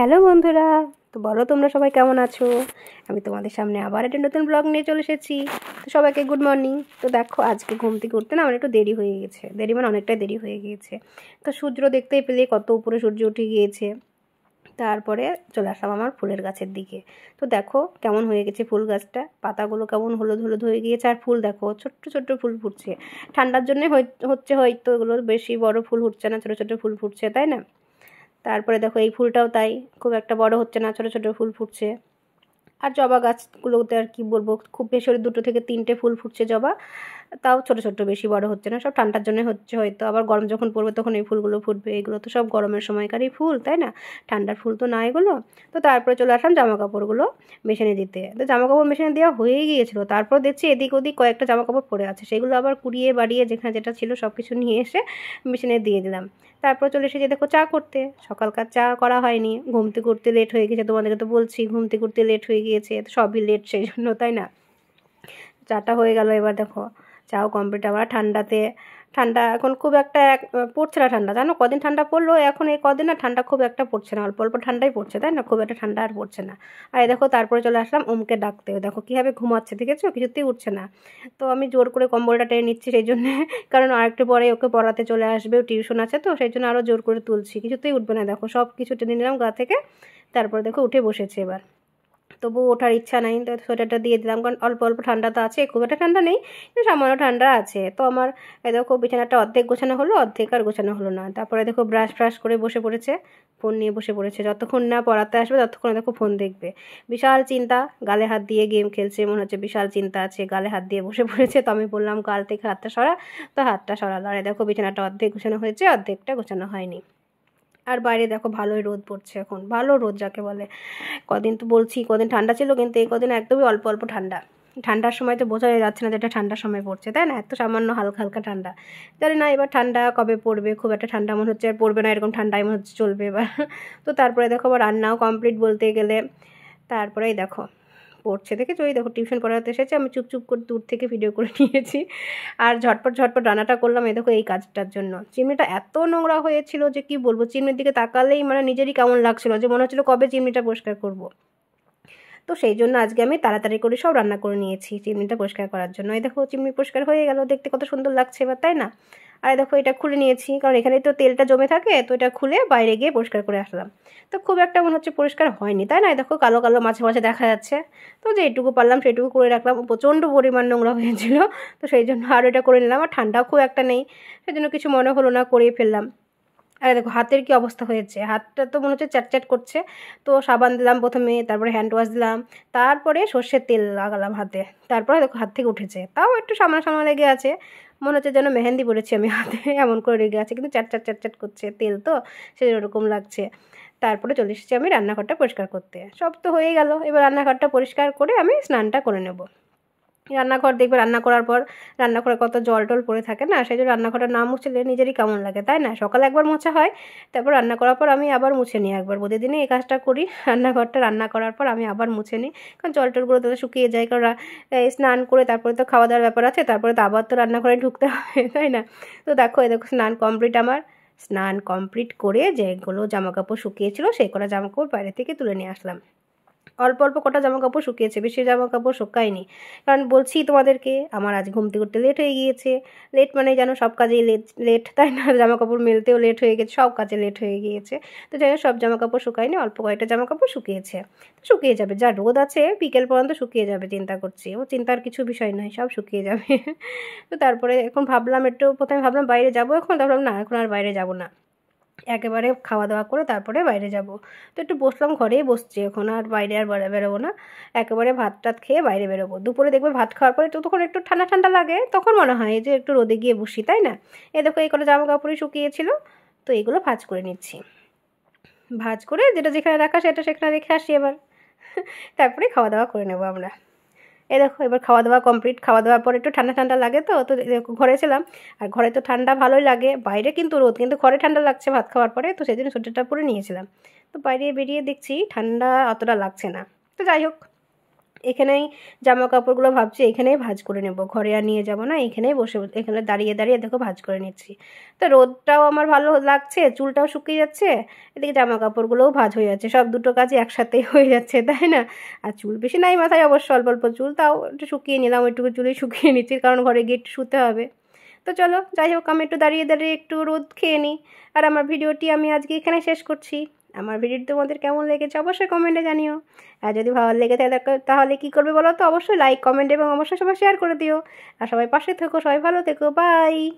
Hello বন্ধুরা, তো বলো তোমরা সবাই কেমন আছো। আমি তোমাদের সামনে আবার একটা নতুন ব্লগ নিয়ে চলে এসেছি। তো সবাইকে গুড মর্নিং। তো দেখো আজকে ঘুম থেকে উঠতে না আমার একটু দেরি হয়ে গেছে, দেরি মানে অনেকটাই দেরি হয়ে গিয়েছে। তো সূর্য দেখতেই পেলে কত উপরে সূর্য উঠে গিয়েছে। তারপরে চলে আসলাম আমার ফুলের গাছের দিকে। তো দেখো কেমন হয়ে গেছে ফুল গাছটা, পাতাগুলো কেমন হলুদ হলুদ হয়ে গিয়েছে, আর ফুল দেখো ছোট্ট ছোট্ট ফুল ফুটছে। ঠান্ডার জন্যে হচ্ছে হয়তো, এগুলো বেশি বড় ফুল ফুটছে না, ছোটো ছোটো ফুল ফুটছে, তাই না। তারপরে দেখো এই ফুলটাও তাই, খুব একটা বড় হচ্ছে না, ছোটো ছোটো ফুল ফুটছে। আর জবা গাছগুলোতে আর কি বলবো, খুব বেশি হলে 2 থেকে 3টে ফুল ফুটছে জবা, তাও ছোটো ছোটো, বেশি বড় হচ্ছে না। সব ঠান্ডার জন্য হচ্ছে হয়তো, আবার গরম যখন পড়বে তখন এই ফুলগুলো ফুটবে। এগুলো তো সব গরমের সময়কারই ফুল, তাই না, ঠান্ডার ফুল তো না এগুলো। তো তারপরে চলে আসলাম জামা কাপড়গুলো মেশিনে দিতে। তো জামা কাপড় মেশিনে দেওয়া হয়েই গিয়েছিলো। তারপর দেখছি এদিক ওদিক কয়েকটা জামা কাপড় পড়ে আছে, সেগুলো আবার কুড়িয়ে বাড়িয়ে যেখানে যেটা ছিল সব কিছু নিয়ে এসে মেশিনে দিয়ে দিলাম। তারপর চলে এসেছি দেখো চা করতে। সকালকার চা করা হয়নি, ঘুম থেকে উঠতে লেট হয়ে গেছে, তোমাদেরকে তো বলছি ঘুম থেকে উঠতে লেট হয়ে গিয়েছে, তো সবই লেট সেই জন্য, তাই না। চাটা হয়ে গেল, এবার দেখো চাও কমপ্লিট। আবার ঠান্ডা এখন খুব একটা পড়ছে না ঠান্ডা, জানো কদিন ঠান্ডা পড়লো, এখন এই কদিন না ঠান্ডা খুব একটা পড়ছে না, অল্প অল্প ঠান্ডাই পড়ছে, তাই না, খুব একটা ঠান্ডা আর পড়ছে না। আর এই দেখো তারপরে চলে আসলাম ওমকে ডাকতে। দেখো কীভাবে ঘুমাচ্ছে, দেখেছো, কিছুতেই উঠছে না। তো আমি জোর করে কম্বলটা টেনে নিচ্ছি সেই জন্যে, কারণ আরেকটু পরে ওকে পড়াতে চলে আসবে, টিউশন আছে, তো সেই জন্য আরও জোর করে তুলছি, কিছুতেই উঠবে না। দেখো সব কিছু টেনে নিলাম গা থেকে, তারপরে দেখো উঠে বসেছে এবার। তবু ওঠার ইচ্ছা নাই, তো সোয়েটারটা দিয়ে দিলাম, কারণ অল্প অল্প ঠান্ডা তো আছে, খুব একটা ঠান্ডা নেই, কিন্তু সামান্য ঠান্ডা আছে। তো আমার দেখো বিছানাটা অর্ধেক গোছানো হলো, অর্ধেক আর গোছানো হলো না। তারপরে দেখো ব্রাশ ফ্রাশ করে বসে পড়েছে, ফোন নিয়ে বসে পড়েছে, যতক্ষণ না পড়াতে আসবে ততক্ষণ দেখো ফোন দেখবে। বিশাল চিন্তা, গালে হাত দিয়ে গেম খেলছে, মনে হচ্ছে বিশাল চিন্তা আছে, গালে হাত দিয়ে বসে পড়েছে। তো আমি বললাম গাল থেকে হাতটা সরা, তো হাতটা সরালো। আর দেখো বিছানাটা অর্ধেক গোছানো হয়েছে, অর্ধেকটা গোছানো হয়নি। আর বাইরে দেখো ভালোই রোদ পড়ছে, এখন ভালো রোদ যাকে বলে। কদিন তো বলছি কদিন ঠান্ডা ছিল, কিন্তু এই কদিন একদমই অল্প অল্প ঠান্ডা। ঠান্ডার সময় তো বোঝাই যাচ্ছে না যে এটা ঠান্ডার সময় পড়ছে, তাই না, এত সামান্য হালকা হালকা ঠান্ডা। জানি না এবার ঠান্ডা কবে পড়বে, খুব একটা ঠান্ডা মনে হচ্ছে আর পড়বে না, এরকম ঠান্ডাই মনে হচ্ছে চলবে এবার। তো তারপরে দেখো আবার রান্নাও কমপ্লিট বলতে গেলে। তারপরেই দেখো পড়ছে, দেখেছো, ওই দেখো টিউশন পড়াতে এসেছে, আমি চুপচুপ করে দূর থেকে ভিডিও করে নিয়েছি। আর ঝটপট ঝটপট রান্নাটা করলাম এই দেখো এই কাজটার জন্য। চিমনিটা এত নোংরা হয়েছিল যে কি বলবো, চিমনির দিকে তাকালেই মানে নিজেরই কেমন লাগছিল, যে মনে হচ্ছিলো কবে চিমনিটা পরিষ্কার করব। তো সেই জন্য আজকে আমি তাড়াতাড়ি করে সব রান্না করে নিয়েছি চিমনিটা পরিষ্কার করার জন্য। এই দেখো চিমনি পরিষ্কার হয়ে গেল, দেখতে কত সুন্দর লাগছে এবার, তাই না। আর দেখো এটা খুলে নিয়েছি, কারণ এখানে তো তেলটা জমে থাকে, তো এটা খুলে বাইরে গিয়ে পরিষ্কার করে আসলাম। তো খুব একটা মনে হচ্ছে পরিষ্কার হয়নি, তাই না, দেখো কালো কালো মাঝে মাঝে দেখা যাচ্ছে। তো যেটুকু পারলাম সেটুকু করে রাখলাম, প্রচণ্ড পরিমাণ নোংরা হয়েছিল, তো সেই জন্য আরও এটা করে নিলাম। আর ঠান্ডাও খুব একটা নেই, সেই জন্য কিছু মনে হলো না, করেই ফেললাম। আরে দেখো হাতের কি অবস্থা হয়েছে, হাতটা তো মনে হচ্ছে চ্যাটচ্যাট করছে। তো সাবান দিলাম প্রথমে, তারপরে হ্যান্ড ওয়াশ দিলাম, তারপরে সর্ষের তেল লাগালাম হাতে, তারপরে দেখো হাত থেকে উঠেছে, তাও একটু সামনা সামনা লেগে আছে, মনে হচ্ছে যেন মেহেন্দি পড়েছি আমি হাতে, এমন করে লেগে আছে, কিন্তু চ্যাটচ্যাট চ্যাটচ্যাট করছে, তেল তো সেই ওরকম লাগছে। তারপরে চলে এসেছি আমি রান্নাঘরটা পরিষ্কার করতে। সব তো হয়ে গেল, এবার রান্নাঘরটা পরিষ্কার করে আমি স্নানটা করে নেব। রান্নাঘর দেখবে রান্না করার পর রান্নাঘরে কত জল টল পড়ে থাকে না, সেই জন্য রান্নাঘরটা না মুছলে নিজেরই কেমন লাগে, তাই না। সকালে একবার মোছা হয়, তারপর রান্না করার পর আমি আবার মুছে নিই একবার, প্রতিদিনই এই কাজটা করি, রান্নাঘরটা রান্না করার পর আমি আবার মুছে নিই, কারণ জল টলগুলো তো শুকিয়ে যায়, কারণ স্নান করে তারপরে তো খাওয়া দাওয়ার ব্যাপার আছে, তারপরে তো আবার তো রান্নাঘরে ঢুকতে হবে, তাই না। তো দেখো এই দেখো স্নান কমপ্লিট আমার। স্নান কমপ্লিট করে যেগুলো জামাকাপড় শুকিয়েছিল সেই কটা জামাকাপড় বাইরে থেকে তুলে নিয়ে আসলাম। অল্প অল্প কটা জামা কাপড় শুকিয়েছে, বেশি জামা কাপড় শুকায়নি, কারণ বলছি তোমাদেরকে আমার আজ ঘুম থেকে উঠতে লেট হয়ে গিয়েছে। লেট মানে জানো সব কাজেই লেট লেট, তাই না, জামা কাপড় মেলতেও লেট হয়ে গেছে, সব কাজে লেট হয়ে গিয়েছে। তো যাই হোক সব জামা কাপড় শুকায়নি, অল্প কয়েকটা জামা কাপড় শুকিয়েছে। তো শুকিয়ে যাবে, যা রোদ আছে বিকেল পর্যন্ত শুকিয়ে যাবে, চিন্তা করছি, ও চিন্তার কিছু বিষয় নয়, সব শুকিয়ে যাবে। তো তারপরে এখন ভাবলাম একটু, প্রথমে ভাবলাম বাইরে যাবো, এখন ভাবলাম না এখন আর বাইরে যাব না, একেবারে খাওয়া দাওয়া করে তারপরে বাইরে যাব। তো একটু বসলাম, ঘরেই বসছি এখন, আর বাইরে আর বেরোবো না, একেবারে ভাত টাত খেয়ে বাইরে বেরোবো। দুপুরে দেখবে ভাত খাওয়ার পরে তখন একটু ঠান্ডা ঠান্ডা লাগে, তখন মনে হয় যে একটু রোদে গিয়ে বসি, তাই না। এই দেখো এই কটা জামা কাপড়ই শুকিয়েছিল, তো এইগুলো ভাঁজ করে নিচ্ছি, ভাঁজ করে যেটা যেখানে রাখা সেটা সেখানে রেখে আসি এবার। তারপরে খাওয়া দাওয়া করে নেবো আমরা। এই দেখো এবার খাওয়া দাওয়া কমপ্লিট, খাওয়া দাওয়ার পর একটু ঠান্ডা ঠান্ডা লাগে, তো তো দেখো ঘরে ছিলাম, আর ঘরে তো ঠান্ডা ভালোই লাগে, বাইরে কিন্তু রোদ, কিন্তু ঘরে ঠান্ডা লাগছে ভাত খাওয়ার পরে, তো সেই জন্য সোয়েটারটা পরে নিয়েছিলাম। তো বাইরে বেরিয়ে দেখছি ঠান্ডা অতটা লাগছে না। তো যাই হোক এখানেই জামা কাপড়গুলো ভাবছি এখানেই ভাঁজ করে নেব, ঘরে আর নিয়ে যাব না, এখানেই বসে এখানে দাঁড়িয়ে দাঁড়িয়ে দেখো ভাঁজ করে নিচ্ছি। তো রোদটাও আমার ভালো লাগছে, চুলটাও শুকিয়ে যাচ্ছে, এদিকে জামা কাপড়গুলোও ভাঁজ হয়ে যাচ্ছে, সব দুটো কাজই একসাথেই হয়ে যাচ্ছে, তাই না? আর চুল বেশি নাই মাথায়, অবশ্য অল্প অল্প চুল, তাও একটু শুকিয়ে নিলাম, ওইটুকু চুলেই শুকিয়ে নিচ্ছি, কারণ ঘরে গিয়ে একটু শুতে হবে। তো চলো যাই হোক, আমি একটু দাঁড়িয়ে দাঁড়িয়ে একটু রোদ খেয়ে নিই। আর আমার ভিডিওটি আমি আজকে এখানে শেষ করছি। আমার ভিডিওটি তোমাদের কেমন লেগেছে অবশ্যই কমেন্টে জানিও। আর যদি ভালো লেগে থাকে তাহলে কী করবে বলো তো? অবশ্যই লাইক, কমেন্ট এবং অবশ্যই সবাই শেয়ার করে দিও। আর সবাই পাশে থেকো, সবাই ভালো থেকো, বাই।